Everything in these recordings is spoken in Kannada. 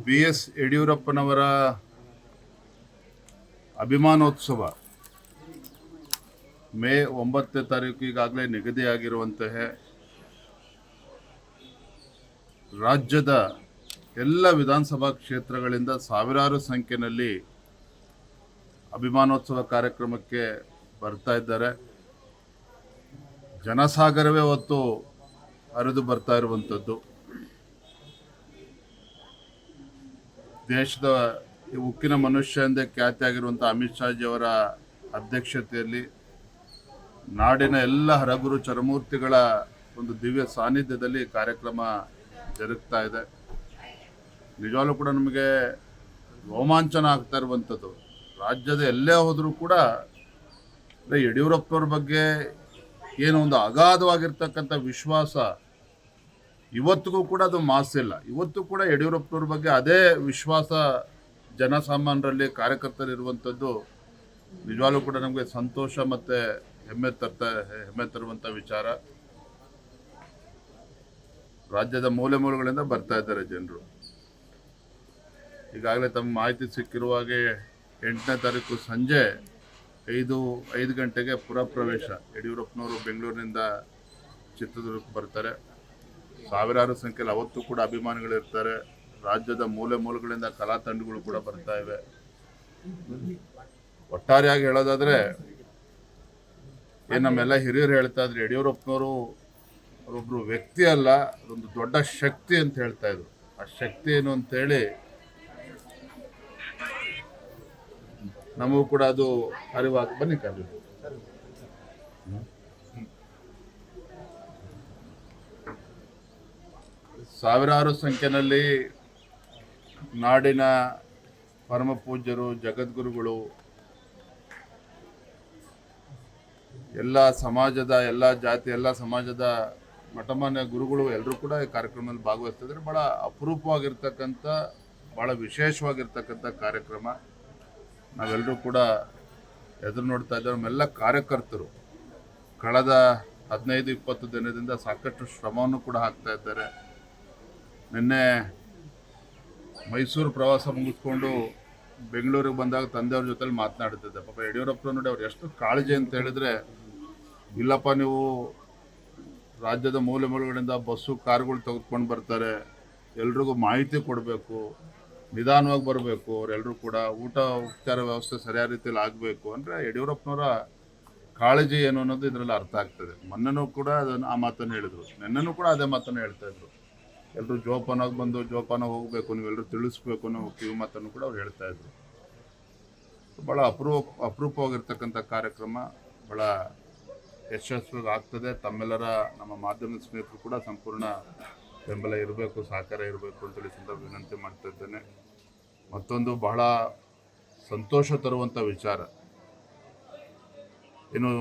BS ಯಡಿಯೂರಪ್ಪನವರ ಅಭಿಮಾನೋತ್ಸವ ಮೇ 9ನೇ ತಾರೀಕು ಈಗಾಗಲೇ ನಿಗದಿಯಾಗಿರುವಂತಹ ರಾಜ್ಯದ ಎಲ್ಲ ವಿಧಾನಸಭಾ ಕ್ಷೇತ್ರಗಳಿಂದ ಸಾವಿರಾರು ಸಂಖ್ಯೆಯಲ್ಲಿ ಅಭಿಮಾನೋತ್ಸವ ಕಾರ್ಯಕ್ರಮಕ್ಕೆ ಬರ್ತಾ ಇದ್ದಾರೆ. ಜನಸಾಗರವೇ ಹೊತ್ತು ಹರಿದು ಬರ್ತಾ ಇರುವಂಥದ್ದು. ದೇಶದ ಉಕ್ಕಿನ ಮನುಷ್ಯ ಎಂದೇ ಖ್ಯಾತಿಯಾಗಿರುವಂಥ ಅಮಿತ್ ಶಾಜಿಯವರ ಅಧ್ಯಕ್ಷತೆಯಲ್ಲಿ ನಾಡಿನ ಎಲ್ಲ ಹರಗುರು ಚರಮೂರ್ತಿಗಳ ಒಂದು ದಿವ್ಯ ಸಾನ್ನಿಧ್ಯದಲ್ಲಿ ಕಾರ್ಯಕ್ರಮ ಜರುಗ್ತಾ ಇದೆ. ನಿಜವಾಗ್ಲೂ ಕೂಡ ನಮಗೆ ರೋಮಾಂಚನ ಆಗ್ತಾ ಇರುವಂಥದ್ದು. ರಾಜ್ಯದ ಎಲ್ಲೇ ಹೋದರೂ ಕೂಡ ಯಡಿಯೂರಪ್ಪನವ್ರ ಬಗ್ಗೆ ಏನೋ ಒಂದು ಅಗಾಧವಾಗಿರ್ತಕ್ಕಂಥ ವಿಶ್ವಾಸ ಇವತ್ತಿಗೂ ಕೂಡ ಅದು ಮಾಸಿಲ್ಲ. ಇವತ್ತು ಕೂಡ ಯಡಿಯೂರಪ್ಪನವ್ರ ಬಗ್ಗೆ ಅದೇ ವಿಶ್ವಾಸ ಜನಸಾಮಾನ್ಯರಲ್ಲಿ ಕಾರ್ಯಕರ್ತರಿರುವಂಥದ್ದು ನಿಜವಾಗ್ಲೂ ಕೂಡ ನಮಗೆ ಸಂತೋಷ ಮತ್ತು ಹೆಮ್ಮೆ ತರುವಂಥ ವಿಚಾರ. ರಾಜ್ಯದ ಮೂಲೆ ಮೂಲೆಗಳಿಂದ ಬರ್ತಾ ಇದ್ದಾರೆ ಜನರು. ಈಗಾಗಲೇ ತಮ್ಮ ಮಾಹಿತಿ ಸಿಕ್ಕಿರುವಾಗೆ 8ನೇ ತಾರೀಕು ಸಂಜೆ 5 ಗಂಟೆಗೆ ಪುರಪ್ರವೇಶ. ಯಡಿಯೂರಪ್ಪನವರು ಬೆಂಗಳೂರಿನಿಂದ ಚಿತ್ರದುರ್ಗಕ್ಕೆ ಬರ್ತಾರೆ. ಸಾವಿರಾರು ಸಂಖ್ಯೆಯಲ್ಲಿ ಅವತ್ತು ಕೂಡ ಅಭಿಮಾನಿಗಳಿರ್ತಾರೆ. ರಾಜ್ಯದ ಮೂಲೆ ಮೂಲೆಗಳಿಂದ ಕಲಾ ತಂಡಗಳು ಕೂಡ ಬರ್ತಾ ಇವೆ. ಒಟ್ಟಾರೆಯಾಗಿ ಹೇಳೋದಾದ್ರೆ ನಮ್ಮೆಲ್ಲ ಹಿರಿಯರು ಹೇಳ್ತಾ ಇದ್ರು, ಯಡಿಯೂರಪ್ಪನವರು ಅವರೊಬ್ರು ವ್ಯಕ್ತಿ ಅಲ್ಲ, ಅದೊಂದು ದೊಡ್ಡ ಶಕ್ತಿ ಅಂತ ಹೇಳ್ತಾ ಇದ್ರು. ಆ ಶಕ್ತಿ ಏನು ಅಂತೇಳಿ ನಮಗೂ ಕೂಡ ಅದು ಅರಿವಾಗಿ ಬನ್ನಿ ಕಾಲ. ಸಾವಿರಾರು ಸಂಖ್ಯೆಯಲ್ಲಿ ನಾಡಿನ ಪರಮ ಪೂಜ್ಯರು, ಜಗದ್ಗುರುಗಳು, ಎಲ್ಲ ಸಮಾಜದ, ಎಲ್ಲ ಜಾತಿ, ಎಲ್ಲ ಸಮಾಜದ ಮಠಮಾನ್ಯ ಗುರುಗಳು ಎಲ್ಲರೂ ಕೂಡ ಈ ಕಾರ್ಯಕ್ರಮದಲ್ಲಿ ಭಾಗವಹಿಸ್ತಿದ್ದಾರೆ. ಭಾಳ ಅಪರೂಪವಾಗಿರ್ತಕ್ಕಂಥ, ಭಾಳ ವಿಶೇಷವಾಗಿರ್ತಕ್ಕಂಥ ಕಾರ್ಯಕ್ರಮ. ನಾವೆಲ್ಲರೂ ಕೂಡ ಎದುರು ನೋಡ್ತಾ ಇದ್ದೇವೆ. ನಮ್ಮೆಲ್ಲ ಕಾರ್ಯಕರ್ತರು ಕಳೆದ 15-20 ದಿನದಿಂದ ಸಾಕಷ್ಟು ಶ್ರಮವನ್ನು ಕೂಡ ಹಾಕ್ತಾ ಇದ್ದಾರೆ. ನಿನ್ನೆ ಮೈಸೂರು ಪ್ರವಾಸ ಮುಗಿಸ್ಕೊಂಡು ಬೆಂಗಳೂರಿಗೆ ಬಂದಾಗ ತಂದೆಯವ್ರ ಜೊತೆಲಿ ಮಾತನಾಡ್ತಿದ್ದೆ. ಪಾಪ ಯಡಿಯೂರಪ್ಪ ನೋಡಿ ಅವ್ರು ಎಷ್ಟು ಕಾಳಜಿ ಅಂತ ಹೇಳಿದ್ರೆ, ಇಲ್ಲಪ್ಪ ನೀವು ರಾಜ್ಯದ ಮೂಲೆ ಮೂಲೆಗಳಿಂದ ಬಸ್ಸು ಕಾರುಗಳು ತೆಗೆದುಕೊಂಡು ಬರ್ತಾರೆ, ಎಲ್ರಿಗೂ ಮಾಹಿತಿ ಕೊಡಬೇಕು, ನಿಧಾನವಾಗಿ ಬರಬೇಕು, ಅವರೆಲ್ಲರೂ ಕೂಡ ಊಟ ಉಪಚಾರ ವ್ಯವಸ್ಥೆ ಸರಿಯಾದ ರೀತಿಯಲ್ಲಿ ಆಗಬೇಕು ಅಂದರೆ ಯಡಿಯೂರಪ್ಪನವರ ಕಾಳಜಿ ಏನು ಅನ್ನೋದು ಇದರಲ್ಲಿ ಅರ್ಥ ಆಗ್ತದೆ. ಮೊನ್ನೆನೂ ಕೂಡ ಆ ಮಾತನ್ನು ಹೇಳಿದರು, ನಿನ್ನೆನೂ ಕೂಡ ಅದೇ ಮಾತನ್ನು ಹೇಳ್ತಾ ಇದ್ರು. ಎಲ್ಲರೂ ಜೋಪಾನಾಗಿ ಬಂದು ಜೋಪಾನ ಹೋಗಬೇಕು, ನೀವೆಲ್ಲರೂ ತಿಳಿಸ್ಬೇಕು ಅನ್ನೋ ಕಿವಿ ಮಾತನ್ನು ಕೂಡ ಅವ್ರು ಹೇಳ್ತಾ ಇದ್ರು. ಭಾಳ ಅಪರೂಪವಾಗಿರ್ತಕ್ಕಂಥ ಕಾರ್ಯಕ್ರಮ, ಭಾಳ ಯಶಸ್ವಿ ಆಗ್ತದೆ. ತಮ್ಮೆಲ್ಲರ ನಮ್ಮ ಮಾಧ್ಯಮದ ಸ್ನೇಹಿತರು ಕೂಡ ಸಂಪೂರ್ಣ ಬೆಂಬಲ ಇರಬೇಕು, ಸಹಕಾರ ಇರಬೇಕು ಅಂತೇಳಿ ಸಂದರ್ಭ ವಿನಂತಿ ಮಾಡ್ತಾ ಇದ್ದೇನೆ. ಮತ್ತೊಂದು ಬಹಳ ಸಂತೋಷ ತರುವಂಥ ವಿಚಾರ, ಇನ್ನು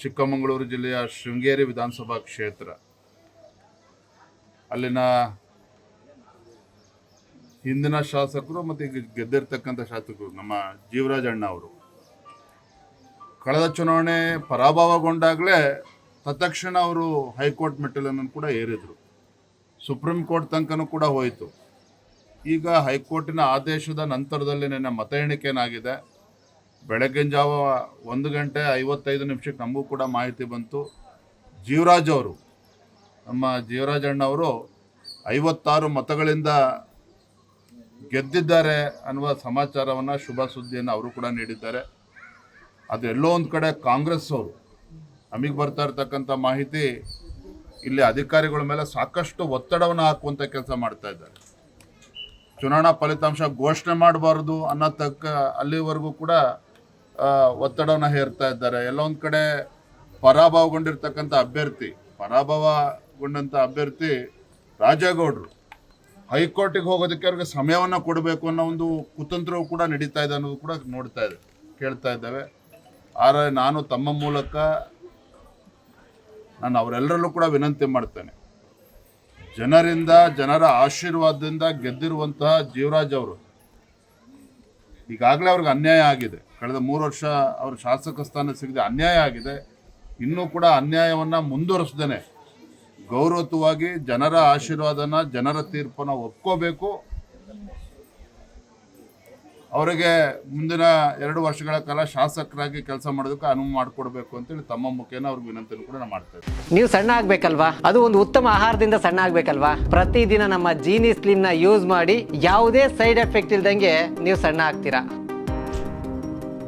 ಚಿಕ್ಕಮಗಳೂರು ಜಿಲ್ಲೆಯ ಶೃಂಗೇರಿ ವಿಧಾನಸಭಾ ಕ್ಷೇತ್ರ, ಅಲ್ಲಿನ ಹಿಂದಿನ ಶಾಸಕರು ಮತ್ತು ಈಗ ಗೆದ್ದಿರ್ತಕ್ಕಂಥ ಶಾಸಕರು ನಮ್ಮ ಜೀವರಾಜ್ ಅಣ್ಣ ಅವರು ಕಳೆದ ಚುನಾವಣೆ ಪರಾಭವಗೊಂಡಾಗಲೇ ತತ್ಕ್ಷಣ ಅವರು ಹೈಕೋರ್ಟ್ ಮೆಟ್ಟಿಲನ್ನು ಕೂಡ ಏರಿದ್ರು. ಸುಪ್ರೀಂ ಕೋರ್ಟ್ ತನಕನೂ ಕೂಡ ಹೋಯಿತು. ಈಗ ಹೈಕೋರ್ಟಿನ ಆದೇಶದ ನಂತರದಲ್ಲಿ ನಿನ್ನೆ ಮತ ಎಣಿಕೆನಾಗಿದೆ. ಬೆಳಗ್ಗಿನ ಜಾವ 1:55 ನಮಗೂ ಕೂಡ ಮಾಹಿತಿ ಬಂತು. ಜೀವರಾಜ್ ಅವರು, ನಮ್ಮ ಜೀವರಾಜ್ ಅಣ್ಣ ಅವರು 56 ಮತಗಳಿಂದ ಗೆದ್ದಿದ್ದಾರೆ ಅನ್ನುವ ಸಮಾಚಾರವನ್ನು, ಶುಭ ಸುದ್ದಿಯನ್ನು ಅವರು ಕೂಡ ನೀಡಿದ್ದಾರೆ. ಅದು ಎಲ್ಲೋ ಒಂದು ಕಡೆ ಕಾಂಗ್ರೆಸ್ ಅವರು, ನಮಗೆ ಬರ್ತಾ ಇರ್ತಕ್ಕಂಥ ಮಾಹಿತಿ, ಇಲ್ಲಿ ಅಧಿಕಾರಿಗಳ ಮೇಲೆ ಸಾಕಷ್ಟು ಒತ್ತಡವನ್ನು ಹಾಕುವಂಥ ಕೆಲಸ ಮಾಡ್ತಾ ಇದ್ದಾರೆ. ಚುನಾವಣಾ ಫಲಿತಾಂಶ ಘೋಷಣೆ ಮಾಡಬಾರ್ದು ಅನ್ನೋ ಅಲ್ಲಿವರೆಗೂ ಕೂಡ ಒತ್ತಡವನ್ನು ಹೇರ್ತಾ ಇದ್ದಾರೆ. ಎಲ್ಲ ಒಂದು ಕಡೆ ಪರಾಭವಗೊಂಡಂಥ ಅಭ್ಯರ್ಥಿ ರಾಜೇಗೌಡರು ಹೈಕೋರ್ಟಿಗೆ ಹೋಗೋದಕ್ಕೆ ಅವ್ರಿಗೆ ಸಮಯವನ್ನು ಕೊಡಬೇಕು ಅನ್ನೋ ಒಂದು ಕುತಂತ್ರವು ಕೂಡ ನಡೀತಾ ಇದೆ ಅನ್ನೋದು ಕೂಡ ಕೇಳ್ತಾ ಇದ್ದೇವೆ. ಆದರೆ ನಾನು ತಮ್ಮ ಮೂಲಕ ಅವರೆಲ್ಲರಲ್ಲೂ ಕೂಡ ವಿನಂತಿ ಮಾಡ್ತೇನೆ, ಜನರ ಆಶೀರ್ವಾದದಿಂದ ಗೆದ್ದಿರುವಂತಹ ಜೀವರಾಜ್ ಅವರು, ಈಗಾಗಲೇ ಅವ್ರಿಗೆ ಅನ್ಯಾಯ ಆಗಿದೆ. ಕಳೆದ 3 ವರ್ಷ ಅವ್ರ ಶಾಸಕ ಸ್ಥಾನ ಸಿಗದೆ ಅನ್ಯಾಯ ಆಗಿದೆ. ಇನ್ನೂ ಕೂಡ ಅನ್ಯಾಯವನ್ನು ಮುಂದುವರಿಸ್ದೇನೆ ಗೌರವಯುತವಾಗಿ ಜನರ ಆಶೀರ್ವಾದನ, ಜನರ ತೀರ್ಪನ್ನ ಒಪ್ಕೋಬೇಕು. ಅವರಿಗೆ ಮುಂದಿನ 2 ವರ್ಷಗಳ ಕಾಲ ಶಾಸಕರಾಗಿ ಕೆಲಸ ಮಾಡೋದಕ್ಕೆ ಅನುವು ಮಾಡಿಕೊಡ್ಬೇಕು ಅಂತೇಳಿ ತಮ್ಮ ಮುಖೇನ ಅವ್ರಿಗೆ ವಿನಂತಿಯನ್ನು ಕೂಡ ನಾನು ಮಾಡ್ತಾ ಇದ್ದೀನಿ. ನೀವು ಸಣ್ಣ ಆಗ್ಬೇಕಲ್ವಾ? ಅದು ಒಂದು ಉತ್ತಮ ಆಹಾರದಿಂದ ಸಣ್ಣ ಆಗ್ಬೇಕಲ್ವಾ? ಪ್ರತಿದಿನ ನಮ್ಮ ಜೀನಿ ಸ್ಲಿಮ್ ನ ಯೂಸ್ ಮಾಡಿ ಯಾವುದೇ ಸೈಡ್ ಎಫೆಕ್ಟ್ ಇಲ್ದಂಗೆ ನೀವು ಸಣ್ಣ ಆಗ್ತೀರಾ.